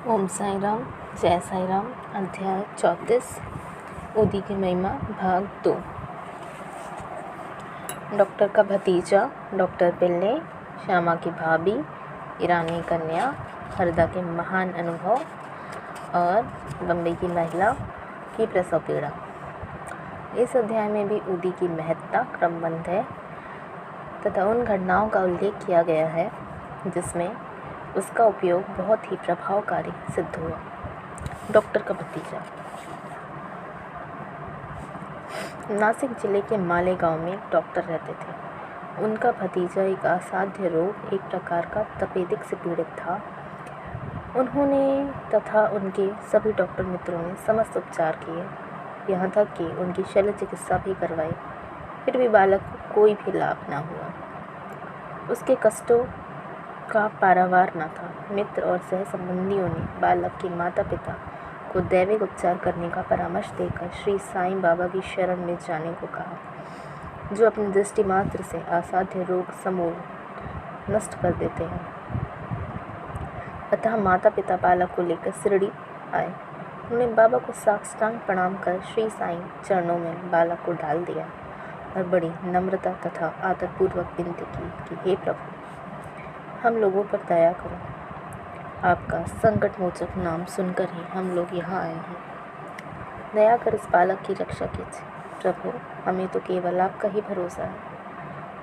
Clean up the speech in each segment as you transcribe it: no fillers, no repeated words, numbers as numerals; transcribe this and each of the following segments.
ओम साई राम, जय साई राम। अध्याय 34 उदी की महिमा भाग 2। डॉक्टर का भतीजा, डॉक्टर पिल्ले, श्यामा की भाभी, ईरानी कन्या, हरदा के महान अनुभव और बम्बई की महिला की प्रसव पीड़ा। इस अध्याय में भी उदी की महत्ता क्रमबद्ध है तथा उन घटनाओं का उल्लेख किया गया है जिसमें उसका उपयोग बहुत ही प्रभावकारी सिद्ध हुआ। डॉक्टर का भतीजा। नासिक जिले के मालेगांव में एक डॉक्टर रहते थे। उनका भतीजा एक असाध्य रोग, एक प्रकार का तपेदिक से पीड़ित था। उन्होंने तथा उनके सभी डॉक्टर मित्रों ने समस्त उपचार किए, यहाँ तक कि उनकी शल्य चिकित्सा भी करवाई, फिर भी बालक को कोई भी लाभ न हुआ। उसके कष्टों का पारावार न था। मित्र और सह संबंधियों ने बालक के माता पिता को दैविक उपचार करने का परामर्श देकर श्री साईं बाबा की शरण में जाने को कहा, जो अपनी दृष्टि मात्र से असाध्य रोग समूल नष्ट कर देते हैं। अतः माता पिता बालक को लेकर शिरडी आए। उन्होंने बाबा को साष्टांग प्रणाम कर श्री साईं चरणों में बालक को डाल दिया और बड़ी नम्रता तथा आदरपूर्वक विनती की कि हे प्रभु, हम लोगों पर दया करो। आपका संकट मोचक नाम सुनकर ही हम लोग यहाँ आए हैं। दया कर इस बालक की रक्षा कीजिए प्रभु, हमें तो केवल आपका ही भरोसा है।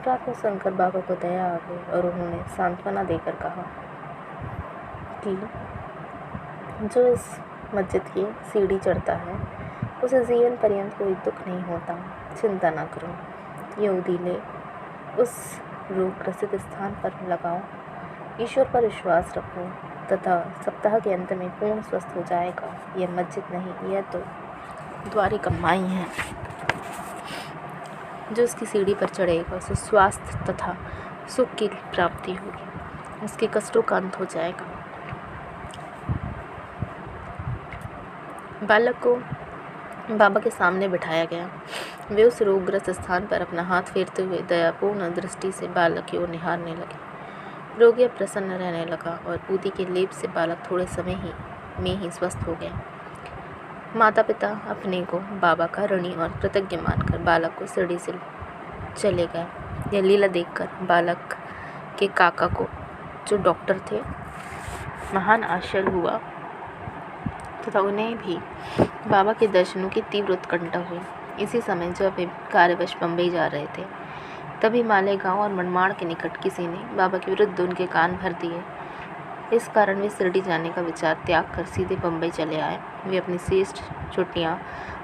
प्रार्थना सुनकर बाबा को दया आ गई और उन्होंने सांत्वना देकर कहा कि जो इस मस्जिद की सीढ़ी चढ़ता है उसे जीवन पर्यंत कोई दुख नहीं होता। चिंता ना करो, ये उदीले उस रोग ग्रसित स्थान पर लगाओ, ईश्वर पर विश्वास रखो तथा सप्ताह के अंत में पूर्ण स्वस्थ हो जाएगा। यह मस्जिद नहीं, यह तो द्वारिका माई है। जो इसकी सीढ़ी पर चढ़ेगा उसे स्वास्थ्य तथा सुख की प्राप्ति होगी, उसके कष्टों का अंत हो जाएगा। बालक को बाबा के सामने बिठाया गया। वे उस रोगग्रस्त स्थान पर अपना हाथ फेरते हुए दयापूर्ण दृष्टि से बालक की ओर निहारने लगे। रोगी प्रसन्न रहने लगा और उदी के लेप से बालक थोड़े समय में ही स्वस्थ हो गया। माता पिता अपने को बाबा का ऋणी और कृतज्ञ मानकर बालक को शिरडी से चले गए। यह लीला देखकर बालक के काका को, जो डॉक्टर थे, महान आश्चर्य हुआ तथा उन्हें भी बाबा के दर्शनों की तीव्र उत्कंठा हुई। इसी समय जब वे कार्यवश बम्बई जा रहे थे, तभी मालेगांव और मनमाड़ के निकट किसी ने बाबा के विरुद्ध उनके कान भर दिए। इस कारण वे शिरडी जाने का विचार त्याग कर सीधे बम्बई चले आए। वे अपनी शेष छुट्टियां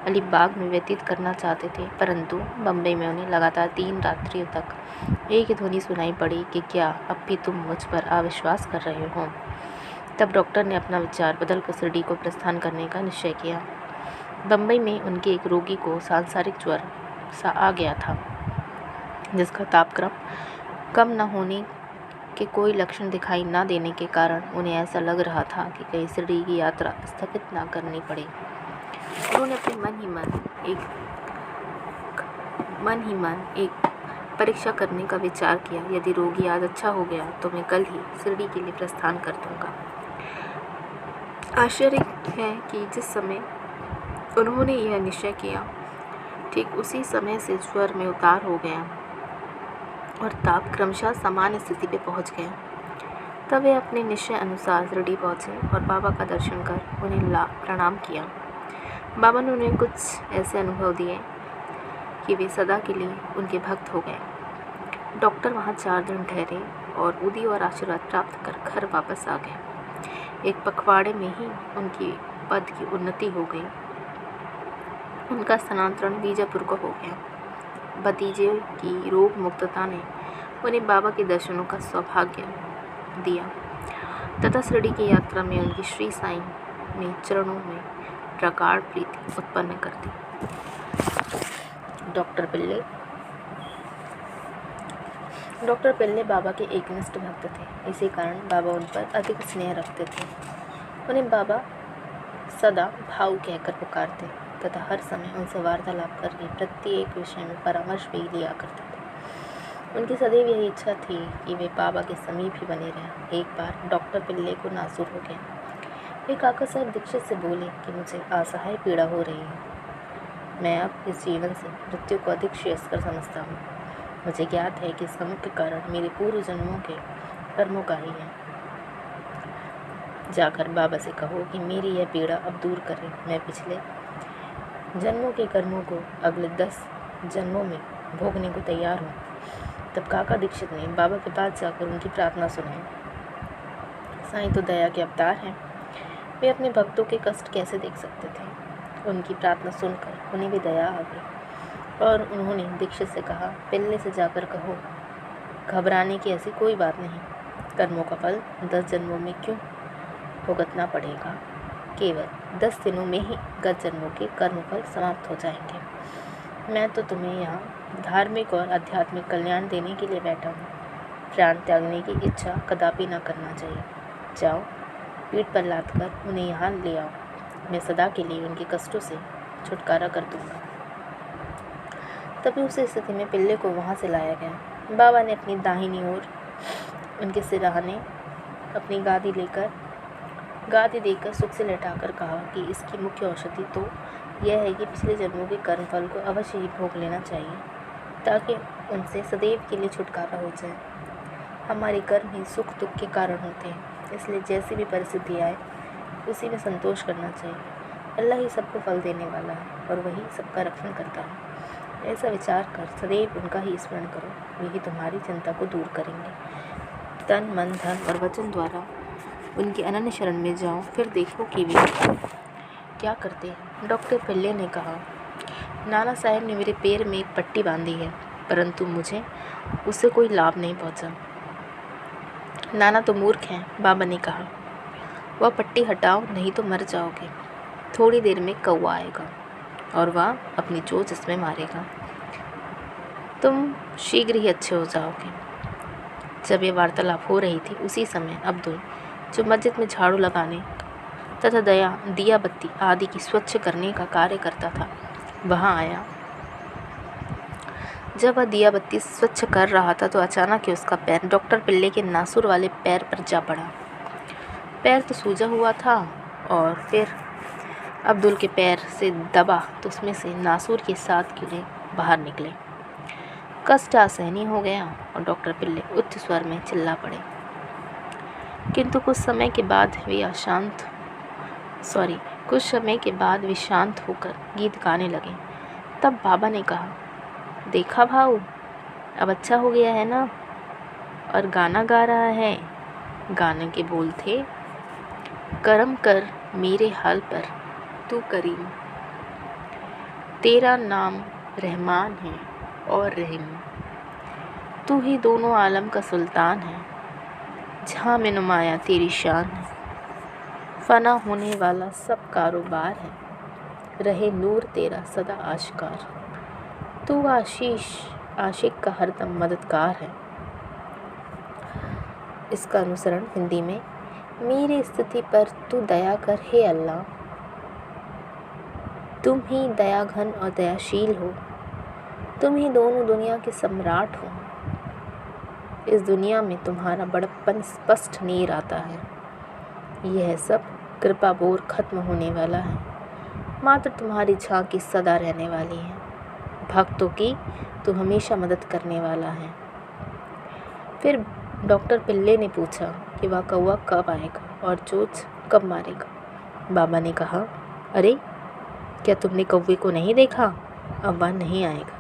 अलीबाग में व्यतीत करना चाहते थे, परंतु बम्बई में उन्हें लगातार 3 रात्रियों तक एक ही ध्वनि सुनाई पड़ी कि क्या अब भी तुम मुझ पर अविश्वास कर रहे हो। तब डॉक्टर ने अपना विचार बदलकर शिरडी को प्रस्थान करने का निश्चय किया। बम्बई में उनके एक रोगी को सांसारिक ज्वर सा आ गया था, जिसका तापक्रम कम न होने के कोई लक्षण दिखाई न देने के कारण उन्हें ऐसा लग रहा था कि कहीं शिरडी की यात्रा स्थगित न करनी पड़े। उन्होंने अपने मन ही मन एक परीक्षा करने का विचार किया। यदि रोगी आज अच्छा हो गया तो मैं कल ही शिरडी के लिए प्रस्थान कर दूंगा। आश्चर्य है कि जिस समय उन्होंने यह निश्चय किया, ठीक उसी समय से ज्वर में उतार हो गया और ताप क्रमशः सामान्य स्थिति पे पहुंच गया। तब वे अपने निश्चय अनुसार शिरडी पहुंचे और बाबा का दर्शन कर उन्हें प्रणाम किया। बाबा ने उन्हें कुछ ऐसे अनुभव दिए कि वे सदा के लिए उनके भक्त हो गए। डॉक्टर वहां 4 दिन ठहरे और उदी और आशीर्वाद प्राप्त कर घर वापस आ गए। एक पखवाड़े में ही उनकी पद की उन्नति हो गई। उनका स्थानांतरण बीजापुर को हो गया। भतीजे की रोग मुक्तता ने उन्हें बाबा के दर्शनों का सौभाग्य दिया तथा शिरडी की यात्रा में उनकी श्री साईं ने चरणों में प्रगाढ़ प्रीति उत्पन्न कर दी। डॉक्टर पिल्ले बाबा के एकनिष्ठ भक्त थे। इसी कारण बाबा उन पर अधिक स्नेह रखते थे। उन्हें बाबा सदा भाऊ कहकर पुकारते तथा हर समय उनसे वार्तालाप करके प्रत्येक विषय में परामर्श भी लिया करते थे। उनकी सदैव यही इच्छा थी कि वे बाबा के समीप ही बने रहें। एक बार डॉक्टर पिल्ले को नासूर हो गया। वे काका साहब दीक्षित से बोले कि मुझे असहाय पीड़ा हो रही है। मैं अब इस जीवन से मृत्यु को अधिक श्रेयस्कर समझता हूँ। मुझे ज्ञात है कि इसका मुख्य कारण मेरे पूर्व जन्मों के कर्मों का ही है। जाकर बाबा से कहो कि मेरी यह पीड़ा अब दूर करें। मैं पिछले जन्मों के कर्मों को अगले 10 जन्मों में भोगने को तैयार हूँ। तब काका दीक्षित ने बाबा के पास जाकर उनकी प्रार्थना सुनाई। साईं तो दया के अवतार हैं। वे अपने भक्तों के कष्ट कैसे देख सकते थे। उनकी प्रार्थना सुनकर उन्हें भी दया आ गई और उन्होंने दीक्षित से कहा, पिल्ले से जाकर कहो घबराने की ऐसी कोई बात नहीं। कर्मों का फल 10 जन्मों में क्यों भुगतना पड़ेगा, केवल 10 दिनों में ही गत जन्मों के कर्मफल समाप्त हो जाएंगे। मैं तो तुम्हें यहाँ धार्मिक और आध्यात्मिक कल्याण देने के लिए बैठा हूँ। प्राण त्यागने की इच्छा कदापि न करना चाहिए। जाओ, पीठ पर लाद कर उन्हें यहाँ ले आओ। मैं सदा के लिए उनके कष्टों से छुटकारा कर दूँगा। तभी उस स्थिति में पिल्ले को वहाँ से लाया गया। बाबा ने अपनी दाहिनी ओर उनके सिरहाने अपनी गादी देकर सुख से लटाकर कहा कि इसकी मुख्य औषधि तो यह है कि पिछले जन्मों के कर्मफल को अवश्य ही भोग लेना चाहिए, ताकि उनसे सदैव के लिए छुटकारा हो जाए। हमारे कर्म ही सुख दुख के कारण होते हैं, इसलिए जैसी भी परिस्थिति आए उसी में संतोष करना चाहिए। अल्लाह ही सबको फल देने वाला है और वही सबका रक्षण करता है। ऐसा विचार कर सदैव उनका ही स्मरण करो, वही तुम्हारी चिंता को दूर करेंगे। तन मन धन और वचन द्वारा उनके अनन्य शरण में जाओ, फिर देखो कि वे क्या करते हैं। डॉक्टर पिल्ले ने कहा, नाना साहब ने मेरे पैर में एक पट्टी बांधी है, परंतु मुझे उससे कोई लाभ नहीं पहुंचा। नाना तो मूर्ख हैं। बाबा ने कहा, वह पट्टी हटाओ, नहीं तो मर जाओगे। थोड़ी देर में कौवा आएगा और वह अपनी चोंच इसमें मारेगा। तुम शीघ्र ही अच्छे हो जाओगे। जब ये वार्तालाप हो रही थी, उसी समय अब्दुल, जो मस्जिद में झाड़ू लगाने तथा दिया बत्ती आदि की स्वच्छ करने का कार्य करता था, वहाँ आया। जब वह दिया बत्ती स्वच्छ कर रहा था तो अचानक ही उसका पैर डॉक्टर पिल्ले के नासूर वाले पैर पर जा पड़ा। पैर तो सूजा हुआ था और फिर अब्दुल के पैर से दबा तो उसमें से नासूर के 7 कीड़े बाहर निकले। कष्ट असहनीय हो गया और डॉक्टर पिल्ले उच्च स्वर में चिल्ला पड़े। किंतु कुछ समय के बाद वे शांत होकर गीत गाने लगे। तब बाबा ने कहा, देखा भाऊ, अब अच्छा हो गया है ना। और गाना गा रहा है। गाने के बोल थे, करम कर मेरे हाल पर तू करीम, तेरा नाम रहमान है और रहीम, तू ही दोनों आलम का सुल्तान है, जहाँ में नुमाया तेरी शान है, फना होने वाला सब कारोबार है, रहे नूर तेरा सदा आश्कार, तू आशिक का हरदम मददगार है। इसका अनुसरण हिंदी में, मेरी स्थिति पर तू दया कर हे अल्लाह, तुम ही दया घन और दयाशील हो, तुम ही दोनों दुनिया के सम्राट हो। इस दुनिया में तुम्हारा बड़प्पन स्पष्ट नीर आता है। यह सब कृपा बोर खत्म होने वाला है, मात्र तुम्हारी झांकी सदा रहने वाली है। भक्तों की तू हमेशा मदद करने वाला है। फिर डॉक्टर पिल्ले ने पूछा कि वह कौवा कब आएगा और चोंच कब मारेगा। बाबा ने कहा, अरे क्या तुमने कौवे को नहीं देखा? अब वह नहीं आएगा।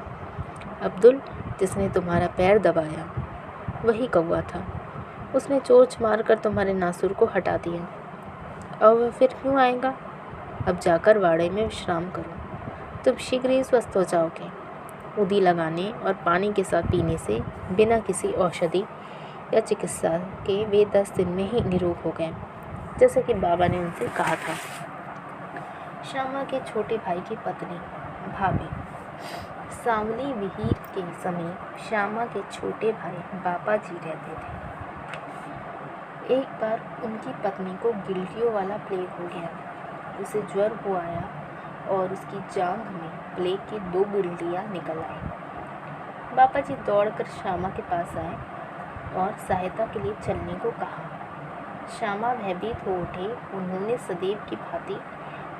अब्दुल, जिसने तुम्हारा पैर दबाया, वही कौवा था। उसने चोंच मारकर तुम्हारे नासूर को हटा दिया। और वह फिर क्यों आएगा? अब जाकर वाड़े में विश्राम करो, तुम शीघ्र ही स्वस्थ हो जाओगे। उदी लगाने और पानी के साथ पीने से बिना किसी औषधि या चिकित्सा के वे 10 दिन में ही निरोग हो गए, जैसे कि बाबा ने उनसे कहा था। श्यामा के छोटे भाई की पत्नी भाभी। सांवली विहीर के समीप श्यामा के छोटे भाई बाबा जी रहते थे। एक बार उनकी पत्नी को गिल्टियों वाला प्लेग हो गया। उसे ज्वर हो आया और उसकी जांघ में प्लेग की 2 गिल्टियाँ निकल आई। बाबा जी दौड़कर श्यामा के पास आए और सहायता के लिए चलने को कहा। श्यामा भयभीत हो उठे। उन्होंने सदैव की भांति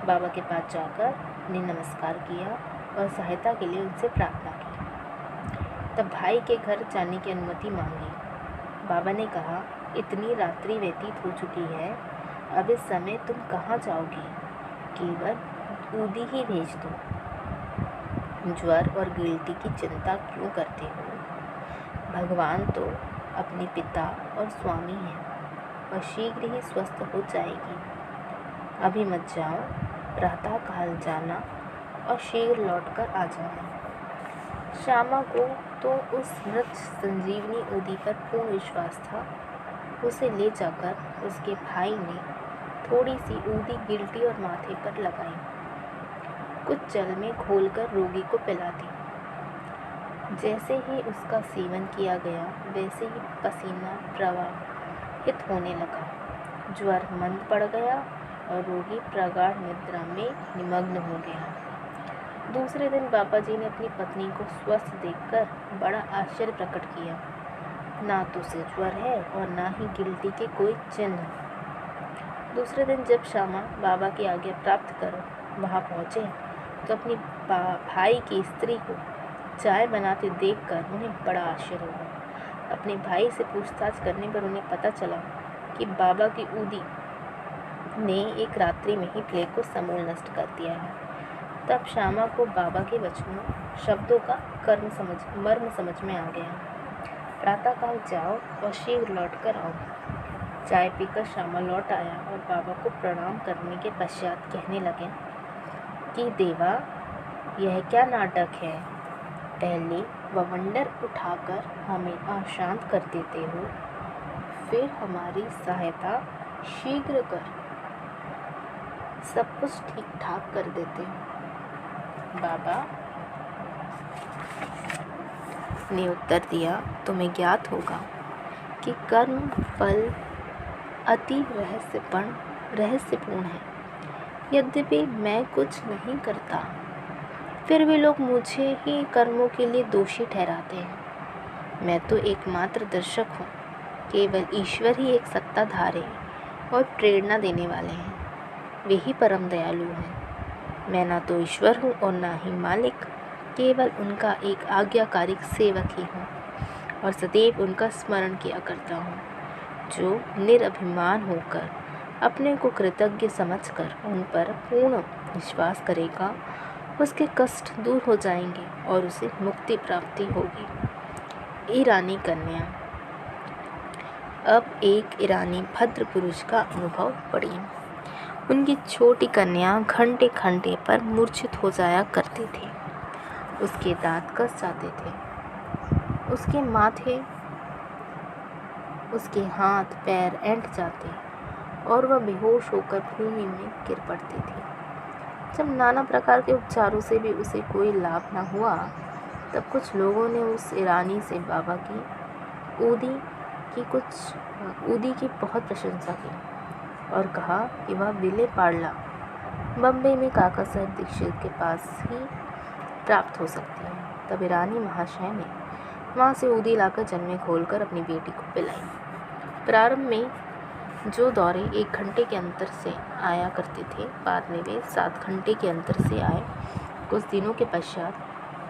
बाबा के पास जाकर उन्हें नमस्कार किया और सहायता के लिए उनसे प्रार्थना की। तब भाई के घर जाने की अनुमति मांगी। बाबा ने कहा, इतनी रात्रि व्यतीत हो चुकी है, अब इस समय तुम कहाँ जाओगी? केवल ऊदी ही भेज दो। ज्वर और गिल्टी की चिंता क्यों करते हो? भगवान तो अपने पिता और स्वामी हैं और शीघ्र ही स्वस्थ हो जाएगी। अभी मत जाओ, प्रातःकाल जाना और शीघ्र लौटकर आ जाना। श्यामा को तो उस मृत संजीवनी ऊदी पर पूर्ण विश्वास था। उसे ले जाकर उसके भाई ने थोड़ी सी ऊदी गिल्टी और माथे पर लगाई, कुछ जल में घोलकर रोगी को पिला दी। जैसे ही उसका सेवन किया गया वैसे ही पसीना प्रवाहित होने लगा, ज्वर मंद पड़ गया और रोगी प्रगाढ़ निद्रा में निमग्न हो गया। दूसरे दिन बाबा जी ने अपनी पत्नी को स्वस्थ देखकर बड़ा आश्चर्य प्रकट किया। ना तो उसे ज्वर है और ना ही गिल्टी के कोई चिन्ह। दूसरे दिन जब श्यामा बाबा की आज्ञा प्राप्त कर वहाँ पहुँचे तो अपनी भाई की स्त्री को चाय बनाते देखकर उन्हें बड़ा आश्चर्य हुआ। अपने भाई से पूछताछ करने पर उन्हें पता चला कि बाबा की ऊदी ने एक रात्रि में ही प्लेग को समूल नष्ट कर दिया है। तब श्यामा को बाबा के वचनों शब्दों का मर्म समझ में आ गया। प्रातःकाल जाओ और शीघ्र लौट कर आओ। चाय पीकर श्यामा लौट आया और बाबा को प्रणाम करने के पश्चात कहने लगे कि देवा, यह क्या नाटक है? पहले बवंडर उठाकर हमें अशांत कर देते हो, फिर हमारी सहायता शीघ्र कर सब कुछ ठीक ठाक कर देते हो। बाबा ने उत्तर दिया, तुम्हें ज्ञात होगा कि कर्म फल अति रहस्यपूर्ण है। यद्यपि मैं कुछ नहीं करता, फिर भी लोग मुझे ही कर्मों के लिए दोषी ठहराते हैं। मैं तो एकमात्र दर्शक हूँ। केवल ईश्वर ही एक सत्ताधारी और प्रेरणा देने वाले हैं। वे ही परम दयालु हैं। मैं ना तो ईश्वर हूँ और ना ही मालिक, केवल उनका एक आज्ञाकारी सेवक ही हूँ और सदैव उनका स्मरण किया करता हूँ। जो निरभिमान होकर अपने को कृतज्ञ समझकर उन पर पूर्ण विश्वास करेगा, उसके कष्ट दूर हो जाएंगे और उसे मुक्ति प्राप्ति होगी। ईरानी कन्या। अब एक ईरानी भद्र पुरुष का अनुभव पड़ी। उनकी छोटी कन्या घंटे घंटे पर मूर्छित हो जाया करती थी। उसके दांत कस जाते थे, उसके माथे, उसके हाथ पैर ऐंठ जाते और वह बेहोश होकर भूमि में गिर पड़ती थी। जब नाना प्रकार के उपचारों से भी उसे कोई लाभ न हुआ, तब कुछ लोगों ने उस ईरानी से बाबा की ऊदी की बहुत प्रशंसा की और कहा कि वह विले पार्ला बम्बई में काका साहब दीक्षित के पास ही प्राप्त हो सकती है। तब ईरानी महाशय ने वहाँ से ऊदी लाकर जल में घोलकर अपनी बेटी को पिलाई। प्रारंभ में जो दौरे 1 घंटे के अंतर से आया करते थे, बाद में वे 7 घंटे के अंतर से आए। कुछ दिनों के पश्चात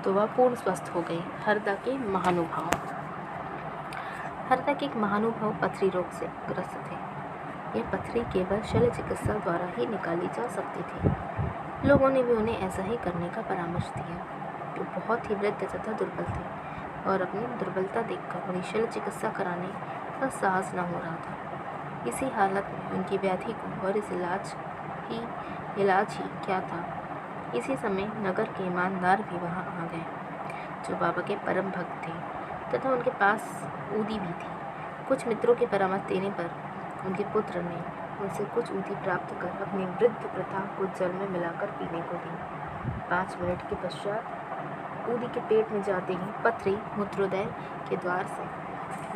तो वह पूर्ण स्वस्थ हो गई। हरदा के एक महानुभाव पथरी रोग से ग्रस्त थे। यह पथरी केवल शल्य चिकित्सा द्वारा ही निकाली जा सकती थी। लोगों ने भी उन्हें ऐसा ही करने का परामर्श दिया। जो बहुत ही वृद्ध तथा दुर्बल थे और अपनी दुर्बलता देखकर उन्हें शल्य चिकित्सा कराने का साहस न हो रहा था। इसी हालत में उनकी व्याधि को और इस इलाज ही क्या था। इसी समय नगर के ईमानदार भी वहाँ आ गए, जो बाबा के परम भक्त थे तथा उनके पास ऊदी भी थी। कुछ मित्रों के परामर्श देने पर उनके पुत्र ने उनसे कुछ ऊदी प्राप्त कर अपनी वृद्ध प्रथा को जल में मिलाकर पीने को दी। 5 मिनट के पश्चात ऊदी के पेट में जाते ही पथरी मूत्रोदय के द्वार से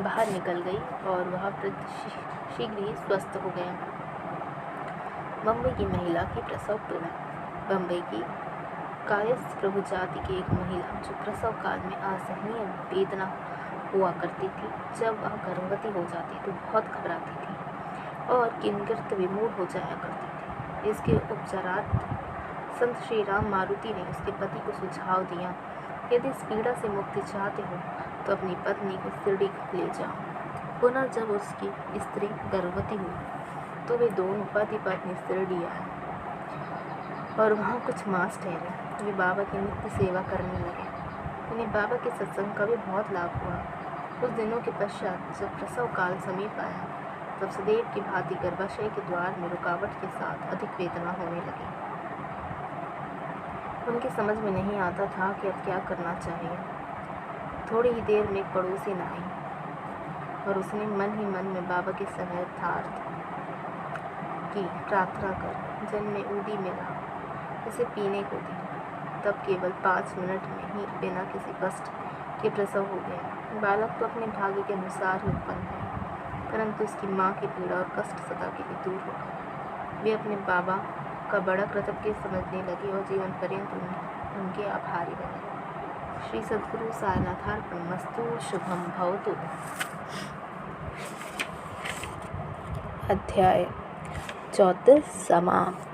बाहर निकल गई और वह वृद्ध शीघ्र ही स्वस्थ हो गया। बम्बई की महिला की प्रसव पीड़ा। बम्बई की कायस्थ प्रभु जाति की एक महिला जो प्रसव काल में असहनीय वेदना हुआ करती थी, जब वह गर्भवती हो जाती तो बहुत घबराती थी और किंकृत विमूढ़ हो जाया करते थे। इसके उपचारार्थ संत श्री राम मारुति ने उसके पति को सुझाव दिया, यदि इस पीड़ा से मुक्ति चाहते हो तो अपनी पत्नी को शिरडी ले जाओ। पुनः जब उसकी स्त्री गर्भवती हुई तो वे दोनों पति पत्नी शिरडी आए और वहाँ कुछ मास ठहरे। वे बाबा की नित्य सेवा करने लगे। उन्हें बाबा के सत्संग का भी बहुत लाभ हुआ। कुछ दिनों के पश्चात जब प्रसव काल समीप आया तब सदैव की भांति गर्भाशय के द्वार में रुकावट के साथ अधिक वेदना होने लगी। उनकी समझ में नहीं आता था कि अब क्या करना चाहिए। थोड़ी ही देर में एक पड़ोसी आई और उसने मन ही मन में बाबा के सहायतार्थ की प्रार्थना कर जल में ऊदी मिला उसे पीने को दी। तब केवल 5 मिनट में ही बिना किसी कष्ट के प्रसव हो गया। बालक तो अपने भाग्य के अनुसार ही उत्पन्न है, परंतु उसकी माँ की पीड़ा और कष्ट सदा के लिए दूर हो गए। वे अपने बाबा का बड़ा कृतज्ञ समझने लगे और जीवन पर्यंत उनके आभारी बने। श्री सद्गुरु साईनाथार्पणमस्तु। शुभम भवतु। अध्याय 34 समाप्त।